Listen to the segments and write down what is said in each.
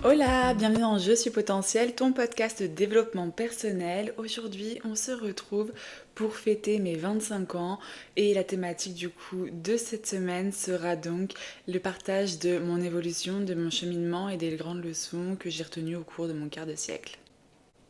Hola, bienvenue dans Je suis potentiel, ton podcast de développement personnel. Aujourd'hui, on se retrouve pour fêter mes 25 ans et la thématique du coup de cette semaine sera donc le partage de mon évolution, de mon cheminement et des grandes leçons que j'ai retenues au cours de mon quart de siècle.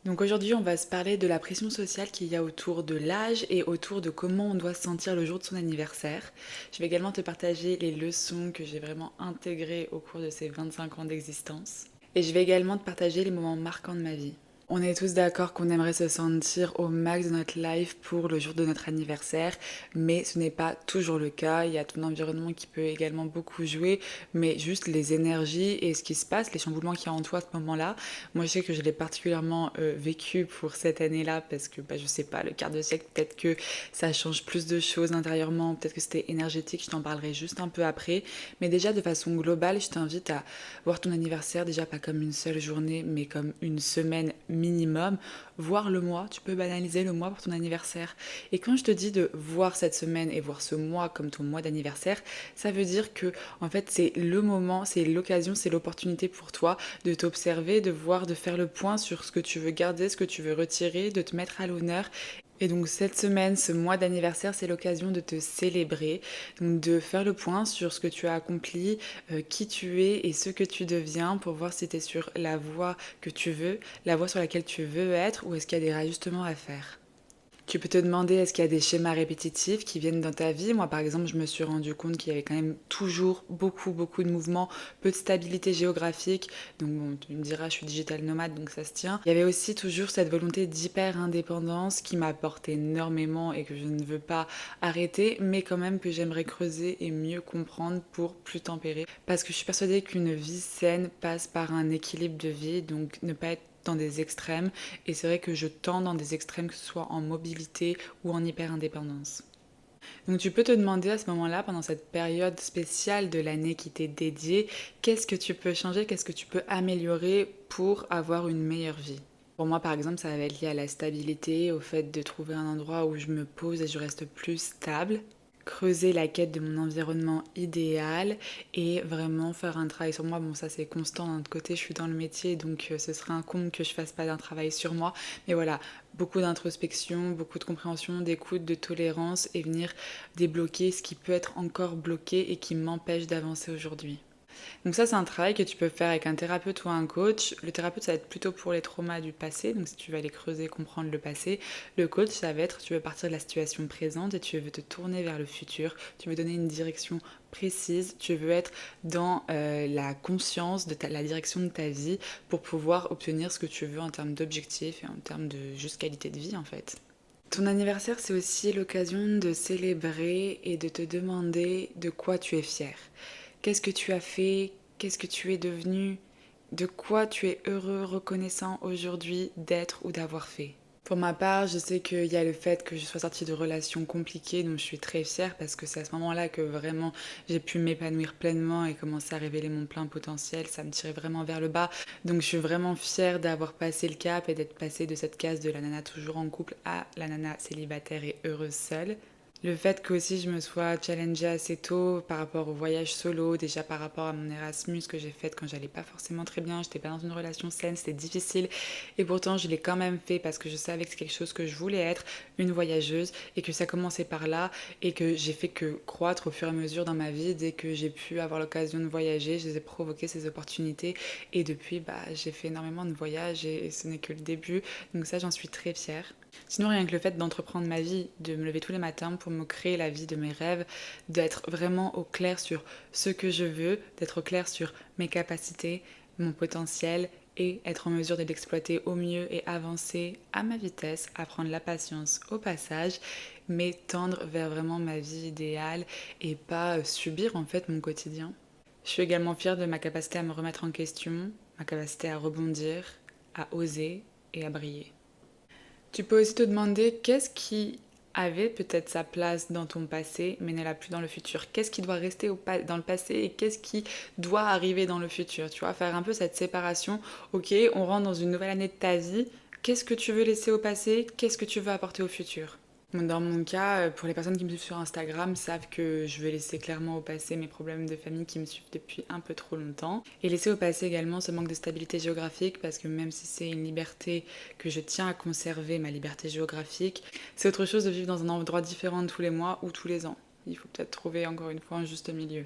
Donc aujourd'hui, on va se parler de la pression sociale qu'il y a autour de l'âge et autour de comment on doit se sentir le jour de son anniversaire. Je vais également te partager les leçons que j'ai vraiment intégrées au cours de ces 25 ans d'existence. Et je vais également te partager les moments marquants de ma vie. On est tous d'accord qu'on aimerait se sentir au max de notre life pour le jour de notre anniversaire, mais ce n'est pas toujours le cas. Il y a ton environnement qui peut également beaucoup jouer, mais juste les énergies et ce qui se passe, les chamboulements qu'il y a en toi à ce moment-là. Moi, je sais que je l'ai particulièrement vécu pour cette année-là parce que, je sais pas, le quart de siècle, peut-être que ça change plus de choses intérieurement, peut-être que c'était énergétique, je t'en parlerai juste un peu après. Mais déjà, de façon globale, je t'invite à voir ton anniversaire déjà pas comme une seule journée, mais comme une semaine minimum, voir le mois, tu peux banaliser le mois pour ton anniversaire. Et quand je te dis de voir cette semaine et voir ce mois comme ton mois d'anniversaire, ça veut dire que en fait c'est le moment, c'est l'occasion, c'est l'opportunité pour toi de t'observer, de voir, de faire le point sur ce que tu veux garder, ce que tu veux retirer, de te mettre à l'honneur. Et donc cette semaine, ce mois d'anniversaire, c'est l'occasion de te célébrer, donc de faire le point sur ce que tu as accompli, qui tu es et ce que tu deviens pour voir si tu es sur la voie que tu veux, la voie sur laquelle tu veux être ou est-ce qu'il y a des rajustements à faire. Tu peux te demander est-ce qu'il y a des schémas répétitifs qui viennent dans ta vie. Moi, par exemple, je me suis rendu compte qu'il y avait quand même toujours beaucoup de mouvements, peu de stabilité géographique. Donc, bon, tu me diras, je suis digital nomade, donc ça se tient. Il y avait aussi toujours cette volonté d'hyper-indépendance qui m'apporte énormément et que je ne veux pas arrêter, mais quand même que j'aimerais creuser et mieux comprendre pour plus tempérer. Parce que je suis persuadée qu'une vie saine passe par un équilibre de vie, donc ne pas être dans des extrêmes et c'est vrai que je tends dans des extrêmes que ce soit en mobilité ou en hyper-indépendance. Donc tu peux te demander à ce moment-là, pendant cette période spéciale de l'année qui t'est dédiée, qu'est-ce que tu peux changer, qu'est-ce que tu peux améliorer pour avoir une meilleure vie. Pour moi, par exemple, ça va être lié à la stabilité, au fait de trouver un endroit où je me pose et je reste plus stable, creuser la quête de mon environnement idéal et vraiment faire un travail sur moi. Bon, ça c'est constant d'un autre côté, je suis dans le métier, donc ce serait un comble que je fasse pas d'un travail sur moi. Mais voilà, beaucoup d'introspection, beaucoup de compréhension, d'écoute, de tolérance et venir débloquer ce qui peut être encore bloqué et qui m'empêche d'avancer aujourd'hui. Donc ça, c'est un travail que tu peux faire avec un thérapeute ou un coach. Le thérapeute, ça va être plutôt pour les traumas du passé, donc si tu vas aller creuser, comprendre le passé. Le coach, ça va être, tu veux partir de la situation présente et tu veux te tourner vers le futur. Tu veux donner une direction précise, tu veux être dans la conscience de la direction de ta vie pour pouvoir obtenir ce que tu veux en termes d'objectifs et en termes de juste qualité de vie en fait. Ton anniversaire, c'est aussi l'occasion de célébrer et de te demander de quoi tu es fier. Qu'est-ce que tu as fait? Qu'est-ce que tu es devenu? De quoi tu es heureux, reconnaissant aujourd'hui d'être ou d'avoir fait? Pour ma part, je sais qu'il y a le fait que je sois sortie de relations compliquées, dont je suis très fière parce que c'est à ce moment-là que vraiment j'ai pu m'épanouir pleinement et commencer à révéler mon plein potentiel. Ça me tirait vraiment vers le bas. Donc je suis vraiment fière d'avoir passé le cap et d'être passée de cette case de la nana toujours en couple à la nana célibataire et heureuse seule. Le fait que aussi je me sois challengée assez tôt par rapport au voyage solo, déjà par rapport à mon Erasmus que j'ai fait quand j'allais pas forcément très bien, j'étais pas dans une relation saine, c'était difficile et pourtant je l'ai quand même fait parce que je savais que c'est quelque chose que je voulais être, une voyageuse et que ça commençait par là et que j'ai fait que croître au fur et à mesure dans ma vie dès que j'ai pu avoir l'occasion de voyager, je les ai provoqué ces opportunités et depuis j'ai fait énormément de voyages et ce n'est que le début donc ça j'en suis très fière. Sinon, rien que le fait d'entreprendre ma vie, de me lever tous les matins pour me créer la vie de mes rêves, d'être vraiment au clair sur ce que je veux, d'être au clair sur mes capacités, mon potentiel et être en mesure de l'exploiter au mieux et avancer à ma vitesse, apprendre la patience au passage, mais tendre vers vraiment ma vie idéale et pas subir en fait mon quotidien. Je suis également fière de ma capacité à me remettre en question, ma capacité à rebondir, à oser et à briller. Tu peux aussi te demander qu'est-ce qui avait peut-être sa place dans ton passé mais ne l'a plus dans le futur. Qu'est-ce qui doit rester dans le passé et qu'est-ce qui doit arriver dans le futur. Tu vois, faire un peu cette séparation. Ok, on rentre dans une nouvelle année de ta vie. Qu'est-ce que tu veux laisser au passé? Qu'est-ce que tu veux apporter au futur? Bon, dans mon cas, pour les personnes qui me suivent sur Instagram savent que je veux laisser clairement au passé mes problèmes de famille qui me suivent depuis un peu trop longtemps. Et laisser au passé également ce manque de stabilité géographique parce que même si c'est une liberté que je tiens à conserver, ma liberté géographique, c'est autre chose de vivre dans un endroit différent tous les mois ou tous les ans. Il faut peut-être trouver encore une fois un juste milieu.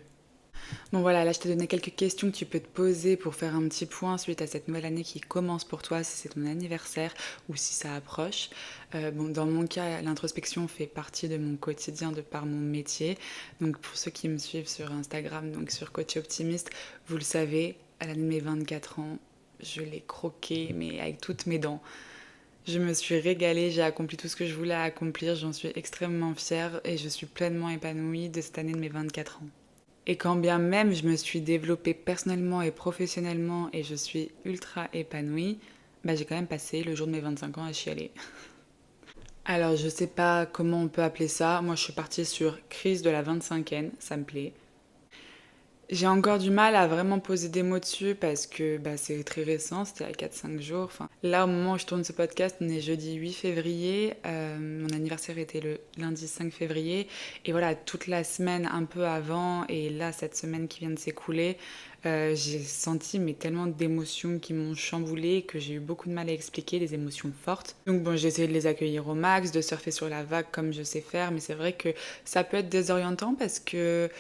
Bon voilà, là je t'ai donné quelques questions que tu peux te poser pour faire un petit point suite à cette nouvelle année qui commence pour toi, si c'est ton anniversaire ou si ça approche. Bon, dans mon cas, l'introspection fait partie de mon quotidien de par mon métier. Donc pour ceux qui me suivent sur Instagram, donc sur Coach Optimiste, vous le savez, à l'année de mes 24 ans, je l'ai croqué, mais avec toutes mes dents. Je me suis régalée, j'ai accompli tout ce que je voulais accomplir, j'en suis extrêmement fière et je suis pleinement épanouie de cette année de mes 24 ans. Et quand bien même je me suis développée personnellement et professionnellement et je suis ultra épanouie, bah j'ai quand même passé le jour de mes 25 ans à chialer. Alors je sais pas comment on peut appeler ça, moi je suis partie sur crise de la 25e, ça me plaît. J'ai encore du mal à vraiment poser des mots dessus parce que bah, c'est très récent, c'était il y a 4-5 jours. Enfin, là, au moment où je tourne ce podcast, on est jeudi 8 février. Mon anniversaire était le lundi 5 février. Et voilà, toute la semaine un peu avant, et là, cette semaine qui vient de s'écouler, j'ai senti mais tellement d'émotions qui m'ont chamboulée que j'ai eu beaucoup de mal à expliquer, des émotions fortes. Donc bon, j'ai essayé de les accueillir au max, de surfer sur la vague comme je sais faire, mais c'est vrai que ça peut être désorientant parce que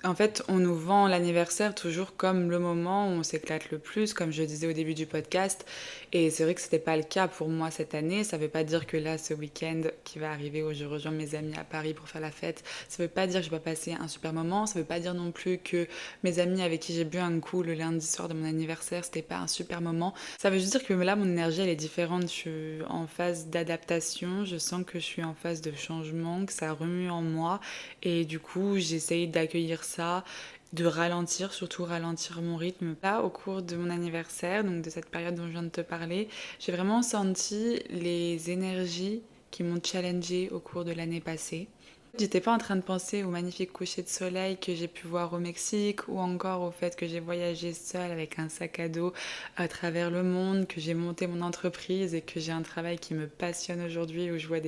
en fait, on nous vend l'anniversaire toujours comme le moment où on s'éclate le plus, comme je disais au début du podcast. Et c'est vrai que c'était pas le cas pour moi cette année. Ça veut pas dire que là, ce week-end qui va arriver où je rejoins mes amis à Paris pour faire la fête, ça veut pas dire que je vais pas passer un super moment. Ça veut pas dire non plus que mes amis avec qui j'ai bu un coup le lundi soir de mon anniversaire, c'était pas un super moment. Ça veut juste dire que là, mon énergie, elle est différente. Je suis en phase d'adaptation. Je sens que je suis en phase de changement, que ça remue en moi. Et du coup, j'essaye d'accueillir ça, de ralentir, surtout ralentir mon rythme. Là, au cours de mon anniversaire, donc de cette période dont je viens de te parler, j'ai vraiment senti les énergies qui m'ont challengée au cours de l'année passée. J'étais pas en train de penser au magnifique coucher de soleil que j'ai pu voir au Mexique ou encore au fait que j'ai voyagé seule avec un sac à dos à travers le monde, que j'ai monté mon entreprise et que j'ai un travail qui me passionne aujourd'hui où je vois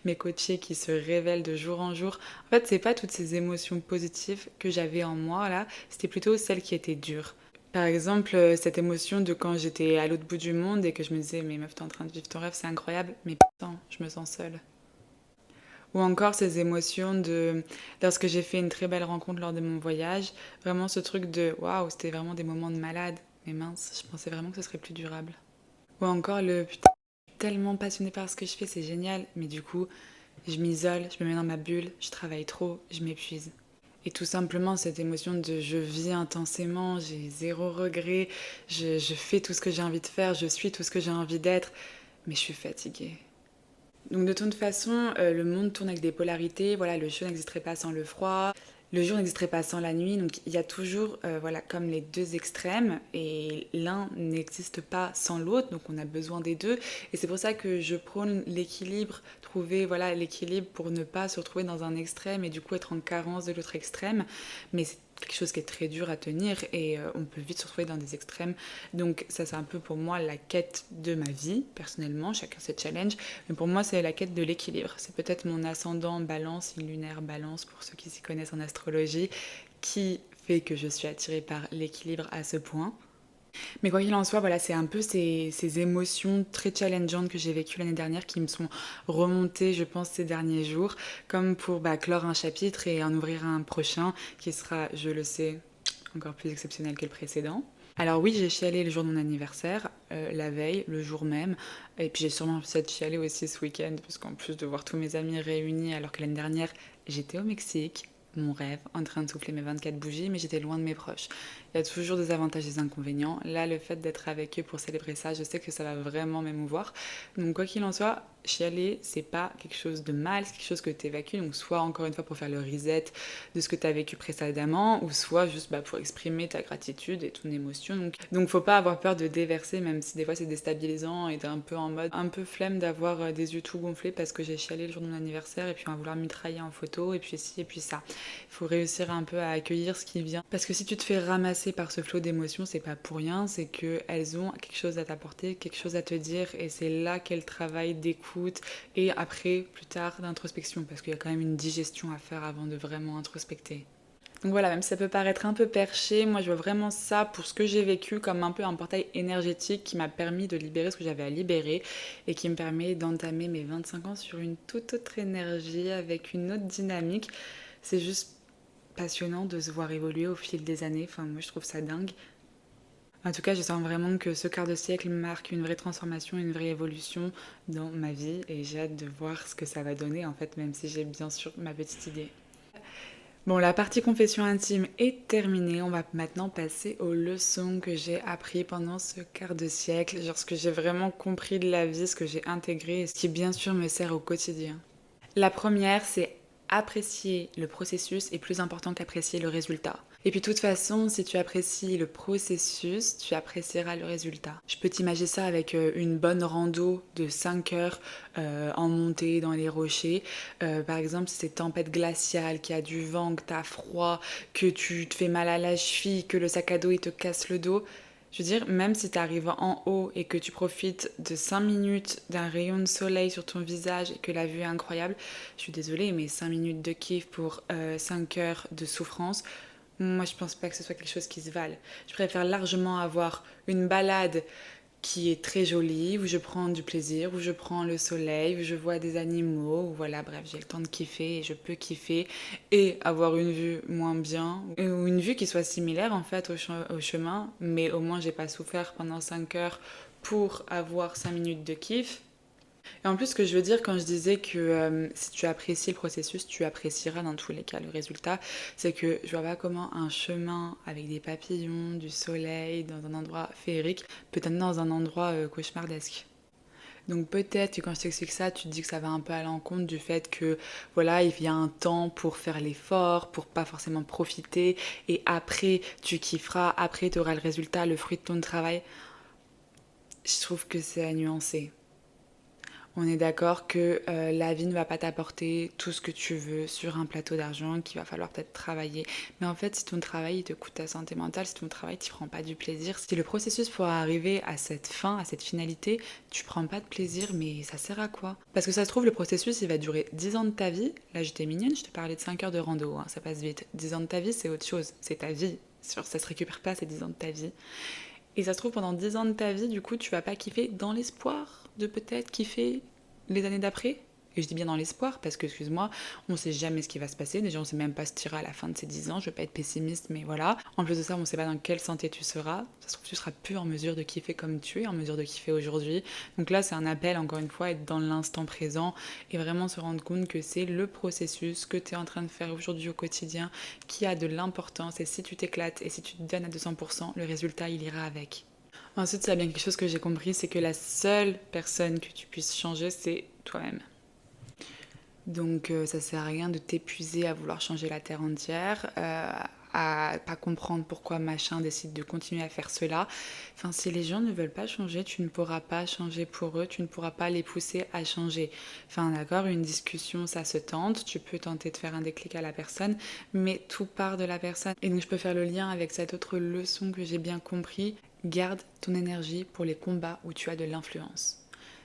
mes coachés qui se révèlent de jour en jour. En fait, c'est pas toutes ces émotions positives que j'avais en moi là, c'était plutôt celles qui étaient dures. Par exemple, cette émotion de quand j'étais à l'autre bout du monde et que je me disais, mais meuf, t'es en train de vivre ton rêve, c'est incroyable, mais putain, je me sens seule. Ou encore ces émotions de lorsque j'ai fait une très belle rencontre lors de mon voyage, vraiment ce truc de waouh, c'était vraiment des moments de malade. Mais mince, je pensais vraiment que ce serait plus durable. Ou encore le putain, je suis tellement passionnée par ce que je fais, c'est génial, mais du coup, je m'isole, je me mets dans ma bulle, je travaille trop, je m'épuise. Et tout simplement cette émotion de je vis intensément, j'ai zéro regret, je fais tout ce que j'ai envie de faire, je suis tout ce que j'ai envie d'être, mais je suis fatiguée. Donc de toute façon, le monde tourne avec des polarités. Voilà, le chaud n'existerait pas sans le froid. Le jour n'existerait pas sans la nuit. Donc il y a toujours, voilà, comme les deux extrêmes. Et l'un n'existe pas sans l'autre. Donc on a besoin des deux. Et c'est pour ça que je prône l'équilibre. Trouver, voilà, l'équilibre pour ne pas se retrouver dans un extrême et du coup être en carence de l'autre extrême. Mais c'est quelque chose qui est très dur à tenir et on peut vite se retrouver dans des extrêmes. Donc ça c'est un peu pour moi la quête de ma vie, personnellement, chacun ses challenges, mais pour moi c'est la quête de l'équilibre. C'est peut-être mon ascendant balance, une lunaire balance pour ceux qui s'y connaissent en astrologie, qui fait que je suis attirée par l'équilibre à ce point. Mais quoi qu'il en soit, voilà, c'est un peu ces émotions très challengeantes que j'ai vécues l'année dernière qui me sont remontées, je pense, ces derniers jours, comme pour clore un chapitre et en ouvrir un prochain qui sera, je le sais, encore plus exceptionnel que le précédent. Alors oui, j'ai chialé le jour de mon anniversaire, la veille, le jour même, et puis j'ai sûrement peut-être chialé aussi ce week-end, parce qu'en plus de voir tous mes amis réunis alors que l'année dernière j'étais au Mexique, mon rêve, en train de souffler mes 24 bougies, mais j'étais loin de mes proches. Il y a toujours des avantages et des inconvénients. Là, le fait d'être avec eux pour célébrer ça, je sais que ça va vraiment m'émouvoir. Donc, quoi qu'il en soit, chialer, c'est pas quelque chose de mal, c'est quelque chose que tu évacues. Donc, soit encore une fois pour faire le reset de ce que tu as vécu précédemment, ou soit juste pour exprimer ta gratitude et ton émotion. Donc, faut pas avoir peur de déverser, même si des fois c'est déstabilisant et t'es un peu en mode un peu flemme d'avoir des yeux tout gonflés parce que j'ai chialé le jour de mon anniversaire et puis on va vouloir mitrailler en photo et puis ci et puis ça. Il faut réussir un peu à accueillir ce qui vient. Parce que si tu te fais ramasser par ce flot d'émotions, c'est pas pour rien, c'est qu'elles ont quelque chose à t'apporter, quelque chose à te dire, et c'est là qu'est le travail d'écoute et après, plus tard, d'introspection, parce qu'il y a quand même une digestion à faire avant de vraiment introspecter. Donc voilà, même si ça peut paraître un peu perché, moi je vois vraiment ça pour ce que j'ai vécu comme un peu un portail énergétique qui m'a permis de libérer ce que j'avais à libérer et qui me permet d'entamer mes 25 ans sur une toute autre énergie, avec une autre dynamique. C'est juste passionnant de se voir évoluer au fil des années, enfin moi je trouve ça dingue. En tout cas, je sens vraiment que ce quart de siècle marque une vraie transformation, une vraie évolution dans ma vie et j'ai hâte de voir ce que ça va donner en fait, même si j'ai bien sûr ma petite idée. Bon, la partie confession intime est terminée. On va maintenant passer aux leçons que j'ai apprises pendant ce quart de siècle, genre ce que j'ai vraiment compris de la vie, ce que j'ai intégré et ce qui bien sûr me sert au quotidien. La première, c'est apprécier le processus est plus important qu'apprécier le résultat. Et puis de toute façon, si tu apprécies le processus, tu apprécieras le résultat. Je peux t'imaginer ça avec une bonne rando de 5 heures en montée dans les rochers. Par exemple, si c'est tempête glaciale, qu'il y a du vent, que tu as froid, que tu te fais mal à la cheville, que le sac à dos il te casse le dos. Je veux dire, même si tu arrives en haut et que tu profites de 5 minutes d'un rayon de soleil sur ton visage et que la vue est incroyable, je suis désolée, mais 5 minutes de kiff pour 5 heures de souffrance, moi je pense pas que ce soit quelque chose qui se vale. Je préfère largement avoir une balade qui est très jolie, où je prends du plaisir, où je prends le soleil, où je vois des animaux, où voilà, bref, j'ai le temps de kiffer et je peux kiffer et avoir une vue moins bien, ou une vue qui soit similaire en fait au chemin, mais au moins j'ai pas souffert pendant 5 heures pour avoir 5 minutes de kiff. Et en plus, ce que je veux dire quand je disais que si tu apprécies le processus, tu apprécieras dans tous les cas le résultat, c'est que je vois pas comment un chemin avec des papillons, du soleil, dans un endroit féerique, peut t'amener dans un endroit cauchemardesque. Donc peut-être que quand je t'explique ça, tu te dis que ça va un peu à l'encontre du fait que voilà, il y a un temps pour faire l'effort, pour pas forcément profiter, et après tu kifferas, après tu auras le résultat, le fruit de ton travail. Je trouve que c'est à nuancer. On est d'accord que la vie ne va pas t'apporter tout ce que tu veux sur un plateau d'argent, qu'il va falloir peut-être travailler. Mais en fait, si ton travail il te coûte ta santé mentale, si ton travail ne prend pas du plaisir, si le processus pour arriver à cette fin, à cette finalité, tu prends pas de plaisir, mais ça sert à quoi? Parce que ça se trouve, le processus il va durer 10 ans de ta vie. Là, j'étais mignonne, je te parlais de 5 heures de rando, hein, ça passe vite. 10 ans de ta vie, c'est autre chose, c'est ta vie. Ça se récupère pas ces 10 ans de ta vie. Et ça se trouve, pendant 10 ans de ta vie, du coup, tu vas pas kiffer dans l'espoir de peut-être kiffer les années d'après. Et je dis bien dans l'espoir, parce que, excuse-moi, on sait jamais ce qui va se passer. Déjà, on sait même pas se tirer à la fin de ces 10 ans. Je veux pas être pessimiste, mais voilà. En plus de ça, on sait pas dans quelle santé tu seras. Ça se trouve, tu seras plus en mesure de kiffer comme tu es, en mesure de kiffer aujourd'hui. Donc là, c'est un appel, encore une fois, être dans l'instant présent et vraiment se rendre compte que c'est le processus que tu es en train de faire aujourd'hui au quotidien qui a de l'importance. Et si tu t'éclates et si tu te donnes à 200%, le résultat, il ira avec. Ensuite, il y a bien quelque chose que j'ai compris, c'est que la seule personne que tu puisses changer, c'est toi-même. Donc ça sert à rien de t'épuiser à vouloir changer la terre entière, à pas comprendre pourquoi machin décide de continuer à faire cela. Enfin, si les gens ne veulent pas changer, tu ne pourras pas changer pour eux, tu ne pourras pas les pousser à changer. Enfin, d'accord, une discussion, ça se tente, tu peux tenter de faire un déclic à la personne, mais tout part de la personne. Et donc je peux faire le lien avec cette autre leçon que j'ai bien compris. Garde ton énergie pour les combats où tu as de l'influence.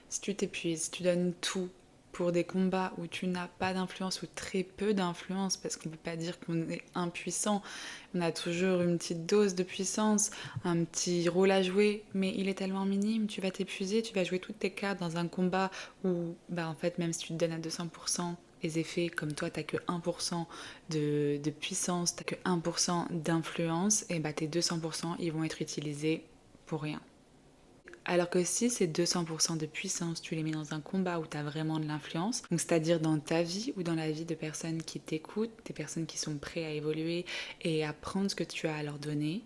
Si tu t'épuises, si tu donnes tout pour des combats où tu n'as pas d'influence ou très peu d'influence, parce qu'on ne peut pas dire qu'on est impuissant, on a toujours une petite dose de puissance, un petit rôle à jouer, mais il est tellement minime, tu vas t'épuiser, tu vas jouer toutes tes cartes dans un combat où, en fait, même si tu te donnes à 200%, les effets, comme toi, t'as que 1% de puissance, t'as que 1% d'influence, et tes 200%, ils vont être utilisés pour rien. Alors que si ces 200% de puissance, tu les mets dans un combat où tu as vraiment de l'influence, donc c'est-à-dire dans ta vie ou dans la vie de personnes qui t'écoutent, des personnes qui sont prêtes à évoluer et à prendre ce que tu as à leur donner,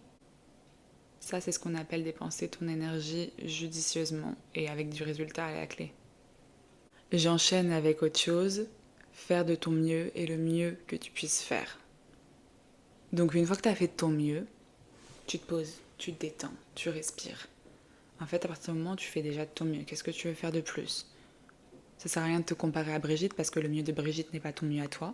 ça c'est ce qu'on appelle dépenser ton énergie judicieusement et avec du résultat à la clé. J'enchaîne avec autre chose, faire de ton mieux et le mieux que tu puisses faire. Donc une fois que tu as fait de ton mieux, tu te poses, tu te détends, tu respires. En fait, à partir du moment où tu fais déjà de ton mieux, qu'est-ce que tu veux faire de plus? Ça sert à rien de te comparer à Brigitte parce que le mieux de Brigitte n'est pas ton mieux à toi.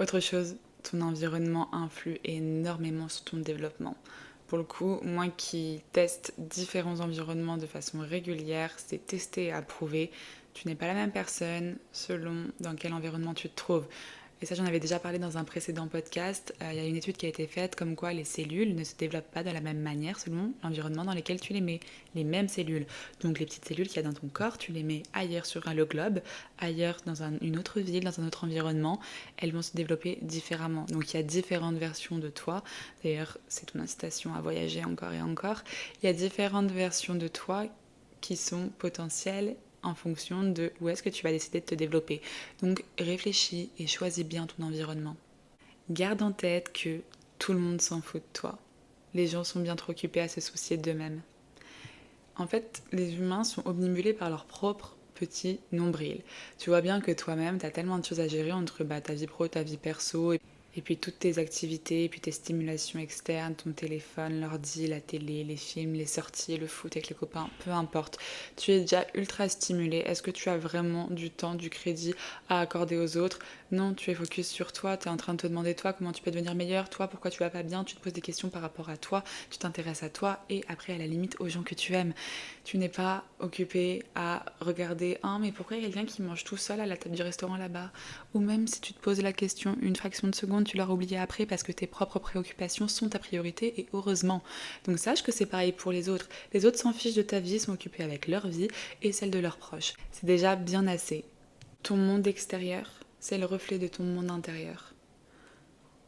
Autre chose, ton environnement influe énormément sur ton développement. Pour le coup, moi qui teste différents environnements de façon régulière, c'est testé et approuvé. Tu n'es pas la même personne selon dans quel environnement tu te trouves. Et ça, j'en avais déjà parlé dans un précédent podcast. Il y a une étude qui a été faite comme quoi les cellules ne se développent pas de la même manière selon l'environnement dans lequel tu les mets. Les mêmes cellules. Donc les petites cellules qu'il y a dans ton corps, tu les mets ailleurs sur le globe, ailleurs dans une autre ville, dans un autre environnement. Elles vont se développer différemment. Donc il y a différentes versions de toi. D'ailleurs, c'est ton incitation à voyager encore et encore. Il y a différentes versions de toi qui sont potentielles en fonction de où est-ce que tu vas décider de te développer. Donc réfléchis et choisis bien ton environnement. Garde en tête que tout le monde s'en fout de toi. Les gens sont bien trop occupés à se soucier d'eux-mêmes. En fait, les humains sont obnubilés par leur propre petit nombril. Tu vois bien que toi-même, tu as tellement de choses à gérer entre ta vie pro, ta vie perso, et puis toutes tes activités, et puis tes stimulations externes, ton téléphone, l'ordi, la télé, les films, les sorties, le foot avec les copains, peu importe. Tu es déjà ultra stimulé. Est-ce que tu as vraiment du temps, du crédit à accorder aux autres? Non, tu es focus sur toi, tu es en train de te demander toi comment tu peux devenir meilleur, toi pourquoi tu vas pas bien, tu te poses des questions par rapport à toi, tu t'intéresses à toi et après à la limite aux gens que tu aimes. Tu n'es pas occupé à regarder mais pourquoi il y a quelqu'un qui mange tout seul à la table du restaurant là-bas? Ou même si tu te poses la question une fraction de seconde, tu l'auras oublié après parce que tes propres préoccupations sont ta priorité et heureusement. Donc sache que c'est pareil pour les autres. Les autres s'en fichent de ta vie, sont occupés avec leur vie et celle de leurs proches. C'est déjà bien assez. Ton monde extérieur, c'est le reflet de ton monde intérieur.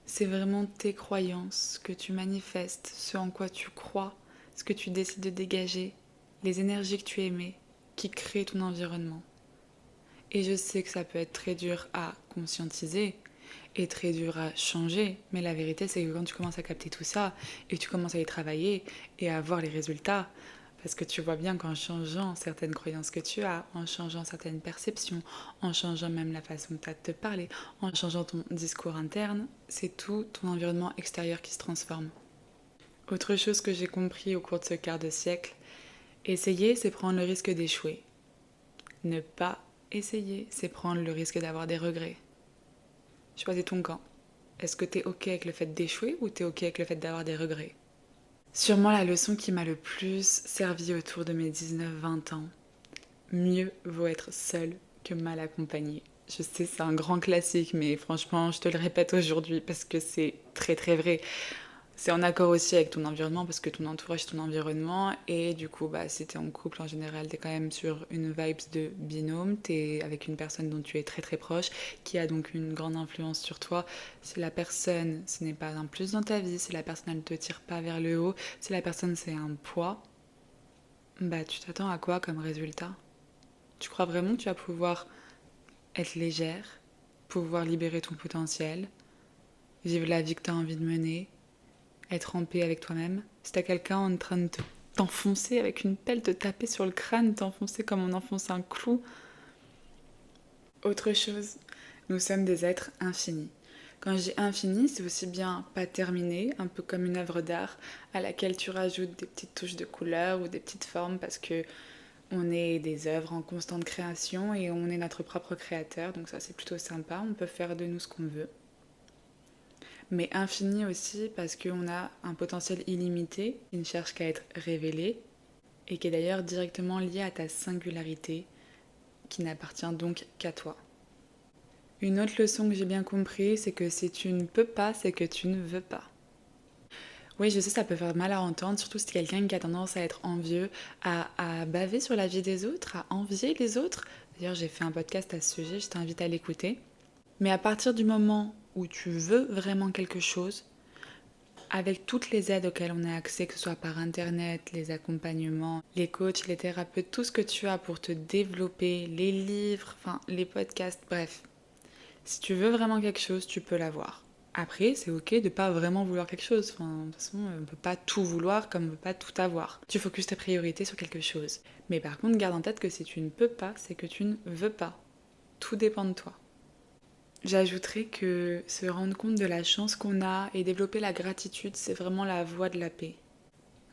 C'est vraiment tes croyances que tu manifestes, ce en quoi tu crois, ce que tu décides de dégager, les énergies que tu émets, qui créent ton environnement. Et je sais que ça peut être très dur à conscientiser et très dur à changer, mais la vérité c'est que quand tu commences à capter tout ça et que tu commences à y travailler et à voir les résultats, parce que tu vois bien qu'en changeant certaines croyances que tu as, en changeant certaines perceptions, en changeant même la façon que tu as de te parler, en changeant ton discours interne, c'est tout ton environnement extérieur qui se transforme. Autre chose que j'ai compris au cours de ce quart de siècle, essayer c'est prendre le risque d'échouer. Ne pas essayer c'est prendre le risque d'avoir des regrets. Choisis ton camp. Est-ce que t'es ok avec le fait d'échouer ou t'es ok avec le fait d'avoir des regrets? Sûrement la leçon qui m'a le plus servi autour de mes 19-20 ans. Mieux vaut être seul que mal accompagné. Je sais, c'est un grand classique, mais franchement, je te le répète aujourd'hui parce que c'est très très vrai. C'est en accord aussi avec ton environnement parce que ton entourage, c'est ton environnement. Et du coup, si t'es en couple, en général, t'es quand même sur une vibe de binôme. T'es avec une personne dont tu es très très proche, qui a donc une grande influence sur toi. Si la personne, ce n'est pas un plus dans ta vie, si la personne, elle ne te tire pas vers le haut, si la personne, c'est un poids, tu t'attends à quoi comme résultat? Tu crois vraiment que tu vas pouvoir être légère, pouvoir libérer ton potentiel, vivre la vie que t'as envie de mener, être en paix avec toi-même? Si t'as quelqu'un en train de t'enfoncer avec une pelle, te taper sur le crâne, t'enfoncer comme on enfonce un clou. Autre chose, nous sommes des êtres infinis. Quand je dis infini, c'est aussi bien pas terminé, un peu comme une œuvre d'art à laquelle tu rajoutes des petites touches de couleur ou des petites formes parce que on est des œuvres en constante création et on est notre propre créateur, donc ça c'est plutôt sympa, on peut faire de nous ce qu'on veut. Mais infini aussi parce qu'on a un potentiel illimité qui ne cherche qu'à être révélé et qui est d'ailleurs directement lié à ta singularité qui n'appartient donc qu'à toi. Une autre leçon que j'ai bien compris, c'est que si tu ne peux pas, c'est que tu ne veux pas. Oui, je sais, ça peut faire mal à entendre, surtout si c'est quelqu'un qui a tendance à être envieux, à baver sur la vie des autres, à envier les autres. D'ailleurs, j'ai fait un podcast à ce sujet, je t'invite à l'écouter. Mais à partir du moment où tu veux vraiment quelque chose, avec toutes les aides auxquelles on a accès, que ce soit par internet, les accompagnements, les coachs, les thérapeutes, tout ce que tu as pour te développer, les livres, les podcasts, bref. Si tu veux vraiment quelque chose, tu peux l'avoir. Après, c'est ok de pas vraiment vouloir quelque chose. De toute façon, on peut pas tout vouloir comme on peut pas tout avoir. Tu focuses tes priorités sur quelque chose. Mais par contre, garde en tête que si tu ne peux pas, c'est que tu ne veux pas. Tout dépend de toi. J'ajouterais que se rendre compte de la chance qu'on a et développer la gratitude, c'est vraiment la voie de la paix.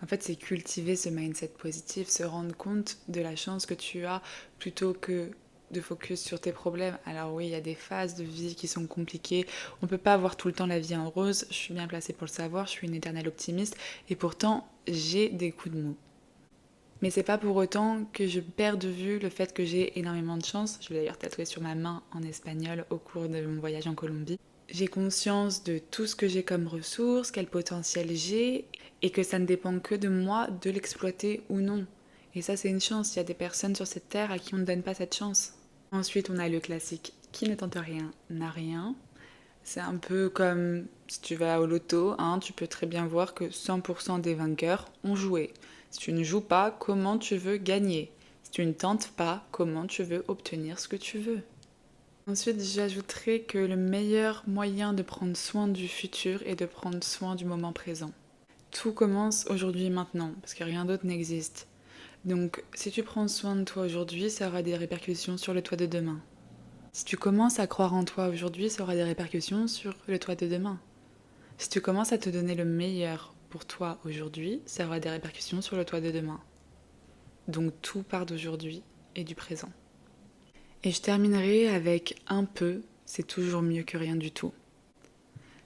En fait, c'est cultiver ce mindset positif, se rendre compte de la chance que tu as plutôt que de focus sur tes problèmes. Alors oui, il y a des phases de vie qui sont compliquées. On peut pas avoir tout le temps la vie en rose. Je suis bien placée pour le savoir. Je suis une éternelle optimiste. Et pourtant, j'ai des coups de mou. Mais c'est pas pour autant que je perds de vue le fait que j'ai énormément de chance. Je l'ai d'ailleurs tatoué sur ma main en espagnol au cours de mon voyage en Colombie. J'ai conscience de tout ce que j'ai comme ressources, quel potentiel j'ai, et que ça ne dépend que de moi de l'exploiter ou non. Et ça, c'est une chance. Il y a des personnes sur cette terre à qui on ne donne pas cette chance. Ensuite, on a le classique qui ne tente rien n'a rien. C'est un peu comme si tu vas au loto, hein, tu peux très bien voir que 100% des vainqueurs ont joué. Si tu ne joues pas, comment tu veux gagner? Si tu ne tentes pas, comment tu veux obtenir ce que tu veux? Ensuite, j'ajouterais que le meilleur moyen de prendre soin du futur est de prendre soin du moment présent. Tout commence aujourd'hui et maintenant, parce que rien d'autre n'existe. Donc, si tu prends soin de toi aujourd'hui, ça aura des répercussions sur le toi de demain. Si tu commences à croire en toi aujourd'hui, ça aura des répercussions sur le toi de demain. Si tu commences à te donner le meilleur pour toi aujourd'hui, ça aura des répercussions sur le toi de demain. Donc tout part d'aujourd'hui et du présent. Et je terminerai avec un peu, c'est toujours mieux que rien du tout.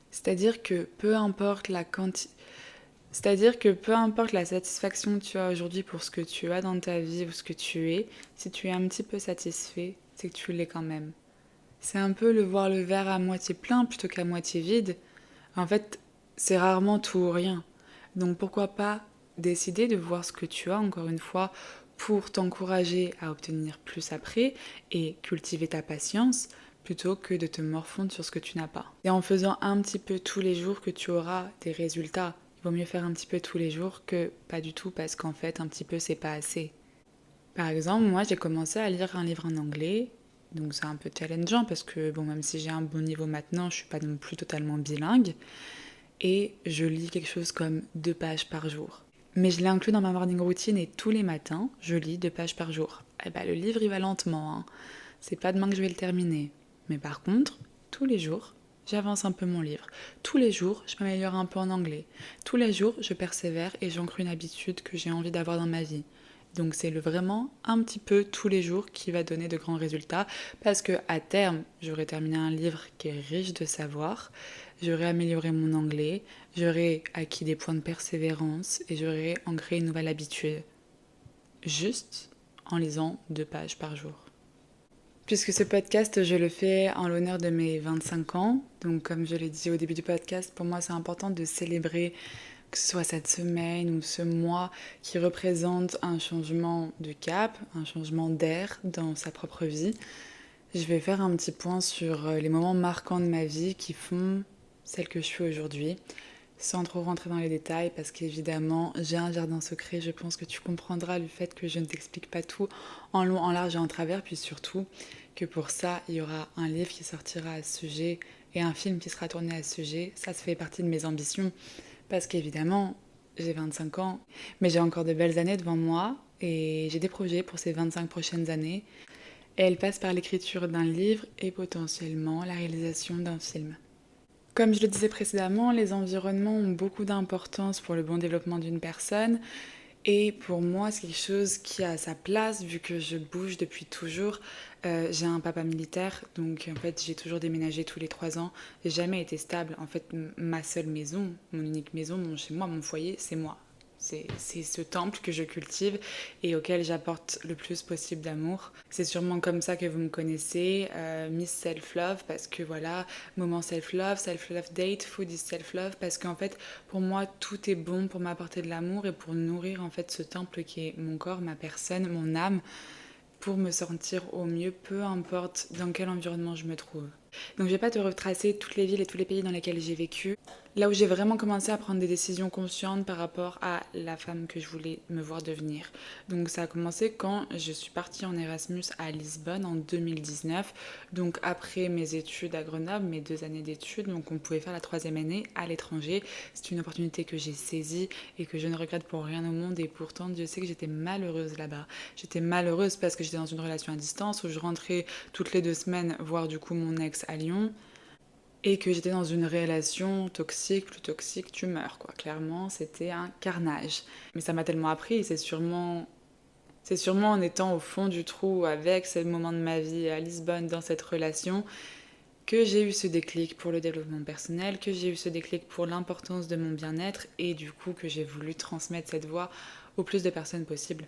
C'est-à-dire que peu importe la satisfaction que tu as aujourd'hui pour ce que tu as dans ta vie ou ce que tu es, si tu es un petit peu satisfait, c'est que tu l'es quand même. C'est un peu le voir le verre à moitié plein plutôt qu'à moitié vide. En fait, c'est rarement tout ou rien. Donc pourquoi pas décider de voir ce que tu as, encore une fois, pour t'encourager à obtenir plus après et cultiver ta patience plutôt que de te morfondre sur ce que tu n'as pas. Et en faisant un petit peu tous les jours que tu auras des résultats. Il vaut mieux faire un petit peu tous les jours que pas du tout parce qu'en fait un petit peu c'est pas assez. Par exemple, moi j'ai commencé à lire un livre en anglais, donc c'est un peu challengeant parce que bon, même si j'ai un bon niveau maintenant, je suis pas non plus totalement bilingue et je lis quelque chose comme 2 pages par jour. Mais je l'ai inclus dans ma morning routine et tous les matins, je lis 2 pages par jour. Eh ben, le livre il va lentement, hein. C'est pas demain que je vais le terminer. Mais par contre, tous les jours, j'avance un peu mon livre. Tous les jours, je m'améliore un peu en anglais. Tous les jours, je persévère et j'ancre une habitude que j'ai envie d'avoir dans ma vie. Donc c'est vraiment un petit peu tous les jours qui va donner de grands résultats parce que à terme, j'aurai terminé un livre qui est riche de savoir, j'aurai amélioré mon anglais, j'aurai acquis des points de persévérance et j'aurai ancré une nouvelle habitude. Juste en lisant 2 pages par jour. Puisque ce podcast, je le fais en l'honneur de mes 25 ans, donc comme je l'ai dit au début du podcast, pour moi c'est important de célébrer que ce soit cette semaine ou ce mois qui représente un changement de cap, un changement d'air dans sa propre vie. Je vais faire un petit point sur les moments marquants de ma vie qui font celle que je suis aujourd'hui, sans trop rentrer dans les détails parce qu'évidemment j'ai un jardin secret, je pense que tu comprendras le fait que je ne t'explique pas tout en long, en large et en travers, puis surtout que pour ça il y aura un livre qui sortira à ce sujet et un film qui sera tourné à ce sujet. Ça fait partie de mes ambitions parce qu'évidemment j'ai 25 ans mais j'ai encore de belles années devant moi et j'ai des projets pour ces 25 prochaines années et elles passent par l'écriture d'un livre et potentiellement la réalisation d'un film. Comme je le disais précédemment, les environnements ont beaucoup d'importance pour le bon développement d'une personne. Et pour moi, c'est quelque chose qui a sa place vu que je bouge depuis toujours. J'ai un papa militaire, donc en fait j'ai toujours déménagé tous les 3 ans. J'ai jamais été stable. En fait, ma seule maison, mon unique maison, mon chez moi, mon foyer, c'est moi. C'est ce temple que je cultive et auquel j'apporte le plus possible d'amour. C'est sûrement comme ça que vous me connaissez, Miss Self-Love, parce que voilà, moment self-love date, food is self-love, parce qu'en fait, pour moi, tout est bon pour m'apporter de l'amour et pour nourrir en fait ce temple qui est mon corps, ma personne, mon âme, pour me sentir au mieux, peu importe dans quel environnement je me trouve. Donc je vais pas te retracer toutes les villes et tous les pays dans lesquels j'ai vécu. Là où j'ai vraiment commencé à prendre des décisions conscientes par rapport à la femme que je voulais me voir devenir. Donc ça a commencé quand je suis partie en Erasmus à Lisbonne en 2019. Donc après mes études à Grenoble, mes 2 années d'études, donc on pouvait faire la 3e année à l'étranger. C'est une opportunité que j'ai saisie et que je ne regrette pour rien au monde. Et pourtant, Dieu sait que j'étais malheureuse là-bas. J'étais malheureuse parce que j'étais dans une relation à distance où je rentrais toutes les 2 semaines voir du coup mon ex à Lyon et que j'étais dans une relation toxique, plus toxique, tu meurs quoi. Clairement, c'était un carnage. Mais ça m'a tellement appris, et c'est sûrement C'est sûrement en étant au fond du trou avec ce moment de ma vie à Lisbonne dans cette relation que j'ai eu ce déclic pour le développement personnel, que j'ai eu ce déclic pour l'importance de mon bien-être et du coup que j'ai voulu transmettre cette voix au plus de personnes possible.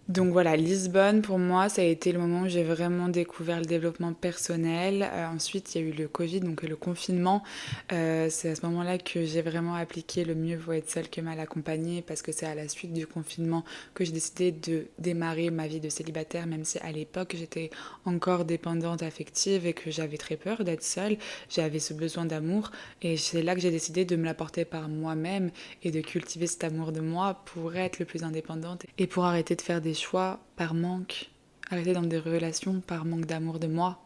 Donc voilà, Lisbonne, pour moi, ça a été le moment où j'ai vraiment découvert le développement personnel. Ensuite, il y a eu le Covid, donc le confinement. C'est à ce moment-là que j'ai vraiment appliqué le mieux vaut être seule que mal accompagnée, parce que c'est à la suite du confinement que j'ai décidé de démarrer ma vie de célibataire, même si à l'époque j'étais encore dépendante affective et que j'avais très peur d'être seule. J'avais ce besoin d'amour et c'est là que j'ai décidé de me l'apporter par moi-même et de cultiver cet amour de moi pour être le plus indépendante et pour arrêter de faire des choix par manque, arrêter dans des relations par manque d'amour de moi.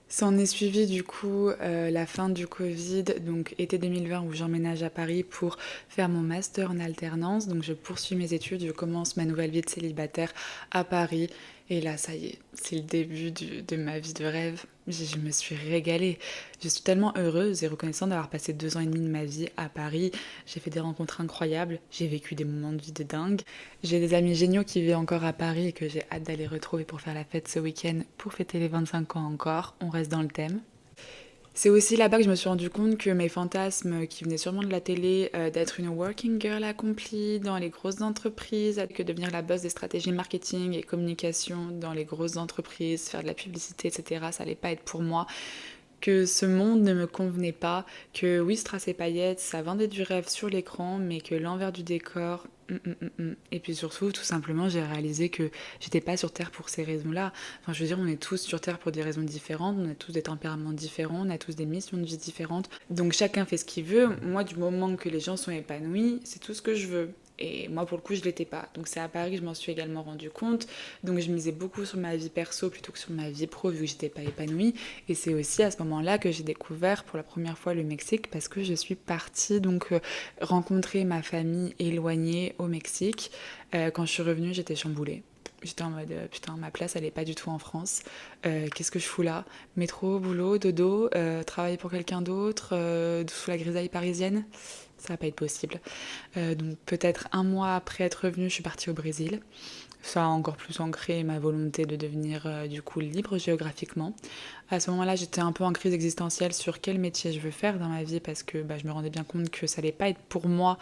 S'en est suivi du coup la fin du Covid, donc été 2020 où j'emménage à Paris pour faire mon master en alternance. Donc je poursuis mes études, je commence ma nouvelle vie de célibataire à Paris. Et là, ça y est, c'est le début de ma vie de rêve. Je me suis régalée. Je suis tellement heureuse et reconnaissante d'avoir passé 2 ans et demi de ma vie à Paris. J'ai fait des rencontres incroyables, j'ai vécu des moments de vie de dingue. J'ai des amis géniaux qui vivent encore à Paris et que j'ai hâte d'aller retrouver pour faire la fête ce week-end pour fêter les 25 ans encore. On reste dans le thème. C'est aussi là-bas que je me suis rendu compte que mes fantasmes, qui venaient sûrement de la télé, d'être une working girl accomplie dans les grosses entreprises, que devenir la boss des stratégies marketing et communication dans les grosses entreprises, faire de la publicité, etc., ça allait pas être pour moi, que ce monde ne me convenait pas, que oui, strass et paillettes, ça vendait du rêve sur l'écran, mais que l'envers du décor... Et puis surtout, tout simplement, j'ai réalisé que j'étais pas sur Terre pour ces raisons-là. Enfin, je veux dire, on est tous sur Terre pour des raisons différentes, on a tous des tempéraments différents, on a tous des missions de vie différentes. Donc chacun fait ce qu'il veut. Moi, du moment que les gens sont épanouis, c'est tout ce que je veux. Et moi, pour le coup, je l'étais pas. Donc c'est à Paris que je m'en suis également rendu compte. Donc je misais beaucoup sur ma vie perso plutôt que sur ma vie pro, vu que j'étais pas épanouie. Et c'est aussi à ce moment-là que j'ai découvert pour la première fois le Mexique, parce que je suis partie donc rencontrer ma famille éloignée au Mexique. Quand je suis revenue, j'étais chamboulée. J'étais en mode putain, ma place elle est pas du tout en France. Qu'est-ce que je fous là? Métro, boulot, dodo, travailler pour quelqu'un d'autre, sous la grisaille parisienne? Ça va pas être possible. Donc peut-être un mois après être revenue, je suis partie au Brésil. Ça a encore plus ancré ma volonté de devenir du coup libre géographiquement. À ce moment-là, j'étais un peu en crise existentielle sur quel métier je veux faire dans ma vie parce que je me rendais bien compte que ça allait pas être pour moi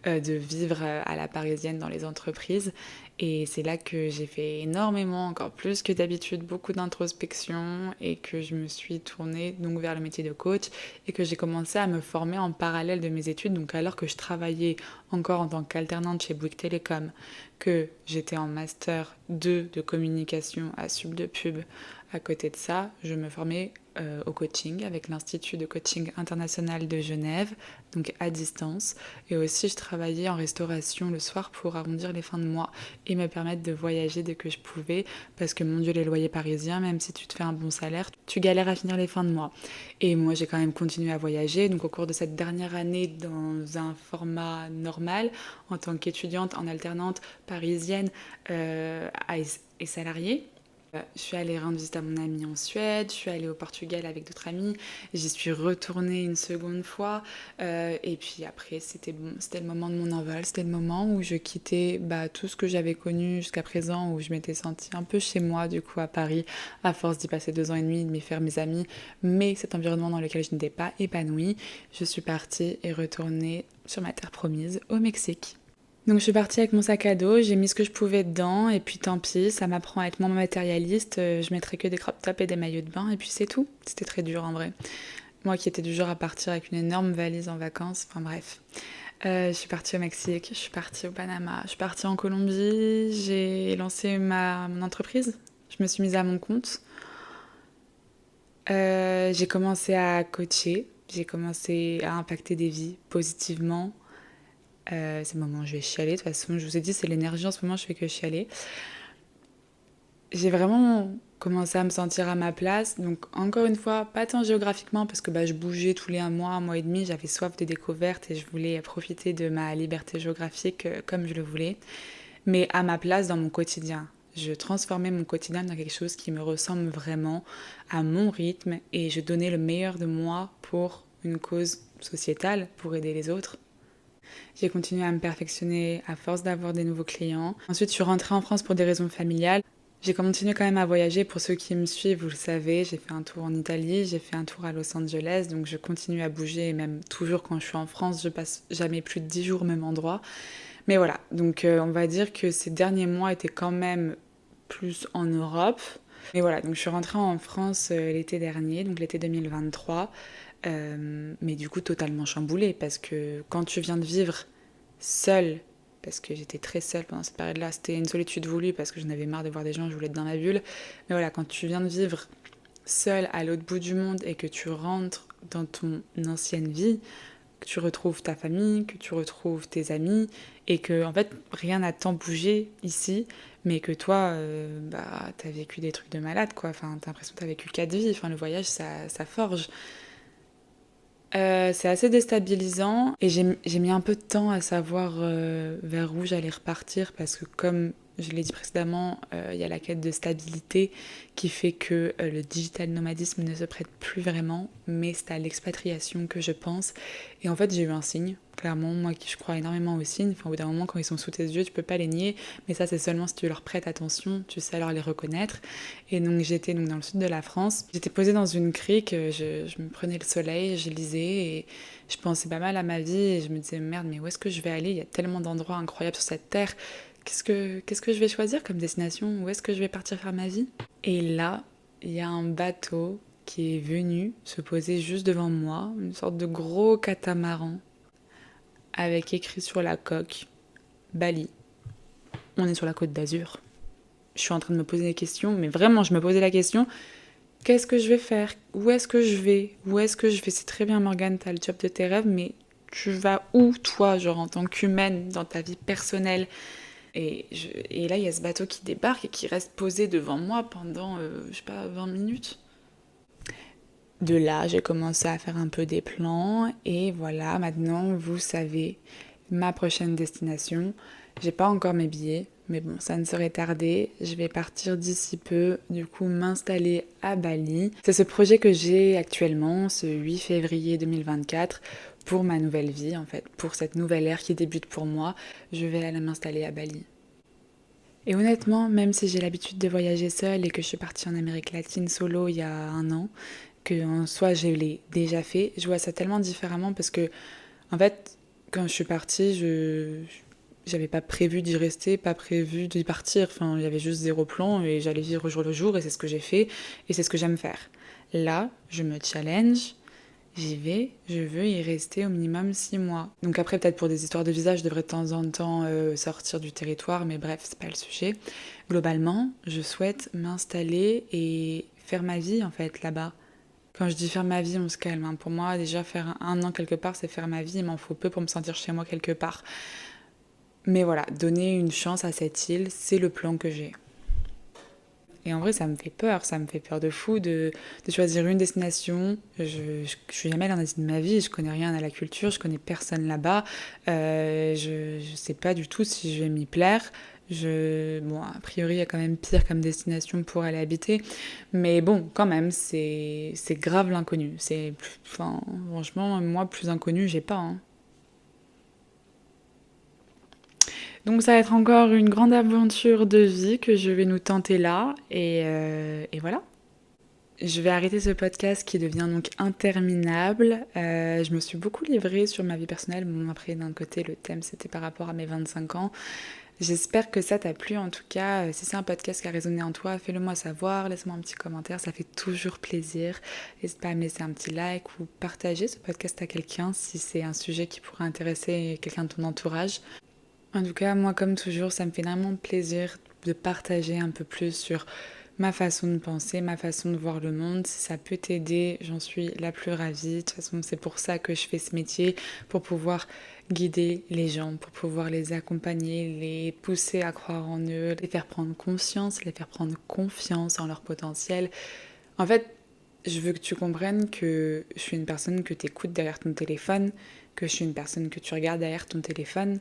de vivre à la parisienne dans les entreprises. Et c'est là que j'ai fait énormément, encore plus que d'habitude, beaucoup d'introspection et que je me suis tournée donc vers le métier de coach et que j'ai commencé à me former en parallèle de mes études. Donc alors que je travaillais encore en tant qu'alternante chez Bouygues Télécom, que j'étais en master 2 de communication à Sub de Pub. À côté de ça, je me formais au coaching avec l'Institut de coaching international de Genève, donc à distance. Et aussi, je travaillais en restauration le soir pour arrondir les fins de mois et me permettre de voyager dès que je pouvais. Parce que mon Dieu, les loyers parisiens, même si tu te fais un bon salaire, tu galères à finir les fins de mois. Et moi, j'ai quand même continué à voyager. Donc au cours de cette dernière année, dans un format normal, en tant qu'étudiante en alternante parisienne et salariée. Je suis allée rendre visite à mon ami en Suède, je suis allée au Portugal avec d'autres amis, j'y suis retournée une seconde fois, et puis après c'était bon, c'était le moment de mon envol, c'était le moment où je quittais tout ce que j'avais connu jusqu'à présent, où je m'étais sentie un peu chez moi du coup à Paris, à force d'y passer 2 ans et demi, de m'y faire mes amis, mais cet environnement dans lequel je n'étais pas épanouie, je suis partie et retournée sur ma terre promise au Mexique. Donc je suis partie avec mon sac à dos, j'ai mis ce que je pouvais dedans et puis tant pis, ça m'apprend à être moins matérialiste, je mettrai que des crop tops et des maillots de bain et puis c'est tout. C'était très dur en vrai. Moi qui étais du genre à partir avec une énorme valise en vacances, enfin bref. Je suis partie au Mexique, je suis partie au Panama, je suis partie en Colombie, j'ai lancé mon entreprise, je me suis mise à mon compte. J'ai commencé à coacher, j'ai commencé à impacter des vies positivement. C'est le moment où je vais chialer. De toute façon, je vous ai dit, c'est l'énergie en ce moment, je fais que chialer. J'ai vraiment commencé à me sentir à ma place. Donc, encore une fois, pas tant géographiquement, parce que je bougeais tous les un mois et demi. J'avais soif de découverte et je voulais profiter de ma liberté géographique comme je le voulais. Mais à ma place dans mon quotidien. Je transformais mon quotidien dans quelque chose qui me ressemble vraiment à mon rythme et je donnais le meilleur de moi pour une cause sociétale, pour aider les autres. J'ai continué à me perfectionner à force d'avoir des nouveaux clients. Ensuite, je suis rentrée en France pour des raisons familiales. J'ai continué quand même à voyager. Pour ceux qui me suivent, vous le savez, j'ai fait un tour en Italie, j'ai fait un tour à Los Angeles, donc je continue à bouger, et même toujours quand je suis en France, je passe jamais plus de 10 jours au même endroit. Mais voilà, donc on va dire que ces derniers mois étaient quand même plus en Europe. Mais voilà, donc je suis rentrée en France l'été dernier, donc l'été 2023, mais du coup totalement chamboulée, parce que quand tu viens de vivre seule, parce que j'étais très seule pendant cette période-là, c'était une solitude voulue, parce que j'en avais marre de voir des gens, je voulais être dans ma bulle. Mais voilà, quand tu viens de vivre seule à l'autre bout du monde et que tu rentres dans ton ancienne vie, que tu retrouves ta famille, que tu retrouves tes amis, et que en fait rien n'a tant bougé ici, mais que toi, t'as vécu des trucs de malade, quoi. Enfin, t'as l'impression que t'as vécu 4 vies. Enfin, le voyage, ça forge. C'est assez déstabilisant et j'ai mis un peu de temps à savoir vers où j'allais repartir parce que comme je l'ai dit précédemment, il y a la quête de stabilité qui fait que le digital nomadisme ne se prête plus vraiment, mais c'est à l'expatriation que je pense. Et en fait, j'ai eu un signe, clairement, moi qui je crois énormément aux signes. Enfin, au bout d'un moment, quand ils sont sous tes yeux, tu peux pas les nier, mais ça, c'est seulement si tu leur prêtes attention, tu sais alors les reconnaître. Et donc, j'étais donc dans le sud de la France. J'étais posée dans une crique, je me prenais le soleil, je lisais et je pensais pas mal à ma vie et je me disais merde, mais où est-ce que je vais aller? Il y a tellement d'endroits incroyables sur cette terre. Qu'est-ce que je vais choisir comme destination? Où est-ce que je vais partir faire ma vie? Et là, il y a un bateau qui est venu se poser juste devant moi, une sorte de gros catamaran avec écrit sur la coque Bali. On est sur la côte d'Azur. Je suis en train de me poser des questions, mais vraiment, je me posais la question, qu'est-ce que je vais faire? Où est-ce que je vais? Où est-ce que je vais? C'est très bien, Morgane, t'as le job de tes rêves, mais tu vas où, toi, genre en tant qu'humaine, dans ta vie personnelle? Et là, il y a ce bateau qui débarque et qui reste posé devant moi pendant, je sais pas, 20 minutes. De là, j'ai commencé à faire un peu des plans et voilà, maintenant, vous savez, ma prochaine destination. J'ai pas encore mes billets, mais bon, ça ne serait tardé. Je vais partir d'ici peu, du coup, m'installer à Bali. C'est ce projet que j'ai actuellement, ce 8 février 2024, pour ma nouvelle vie, en fait, pour cette nouvelle ère qui débute pour moi. Je vais aller m'installer à Bali. Et honnêtement, même si j'ai l'habitude de voyager seule et que je suis partie en Amérique latine solo il y a un an, que en soi je l'ai déjà fait, je vois ça tellement différemment parce que, en fait, quand je suis partie, j'avais pas prévu d'y rester, pas prévu d'y partir. Enfin, il y avait juste zéro plan et j'allais vivre au jour le jour et c'est ce que j'ai fait et c'est ce que j'aime faire. Là, je me challenge, j'y vais, je veux y rester au minimum 6 mois. Donc après, peut-être pour des histoires de visa, je devrais de temps en temps sortir du territoire, mais bref, c'est pas le sujet. Globalement, je souhaite m'installer et faire ma vie en fait là-bas. Quand je dis faire ma vie, on se calme, hein. Pour moi, déjà faire un an quelque part, c'est faire ma vie. Il m'en faut peu pour me sentir chez moi quelque part. Mais voilà, donner une chance à cette île, c'est le plan que j'ai. Et en vrai, ça me fait peur de fou de choisir une destination. Je suis jamais allée en Asie de ma vie, je connais rien à la culture, je connais personne là-bas. Je sais pas du tout si je vais m'y plaire. Bon, a priori, il y a quand même pire comme destination pour aller habiter. Mais bon, quand même, c'est grave l'inconnu. Enfin, franchement, moi, plus inconnu, j'ai pas, hein. Donc ça va être encore une grande aventure de vie que je vais nous tenter là. Et voilà. Je vais arrêter ce podcast qui devient donc interminable. Je me suis beaucoup livrée sur ma vie personnelle. Bon, après, d'un côté, le thème, c'était par rapport à mes 25 ans. J'espère que ça t'a plu. En tout cas, si c'est un podcast qui a résonné en toi, fais-le moi savoir. Laisse-moi un petit commentaire, ça fait toujours plaisir. N'hésite pas à me laisser un petit like ou partager ce podcast à quelqu'un si c'est un sujet qui pourrait intéresser quelqu'un de ton entourage. En tout cas, moi, comme toujours, ça me fait vraiment plaisir de partager un peu plus sur ma façon de penser, ma façon de voir le monde. Si ça peut t'aider, j'en suis la plus ravie. De toute façon, c'est pour ça que je fais ce métier, pour pouvoir guider les gens, pour pouvoir les accompagner, les pousser à croire en eux, les faire prendre conscience, les faire prendre confiance en leur potentiel. En fait, je veux que tu comprennes que je suis une personne que tu écoutes derrière ton téléphone, que je suis une personne que tu regardes derrière ton téléphone,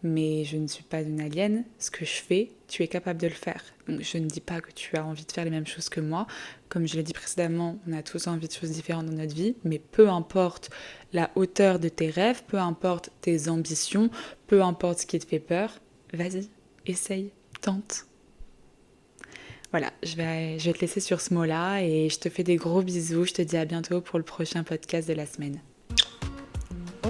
mais je ne suis pas une alien. Ce que je fais, tu es capable de le faire. Donc je ne dis pas que tu as envie de faire les mêmes choses que moi. Comme je l'ai dit précédemment, on a tous envie de choses différentes dans notre vie, mais peu importe la hauteur de tes rêves, peu importe tes ambitions, peu importe ce qui te fait peur, vas-y, essaye, tente. Voilà, je vais te laisser sur ce mot-là et je te fais des gros bisous. Je te dis à bientôt pour le prochain podcast de la semaine.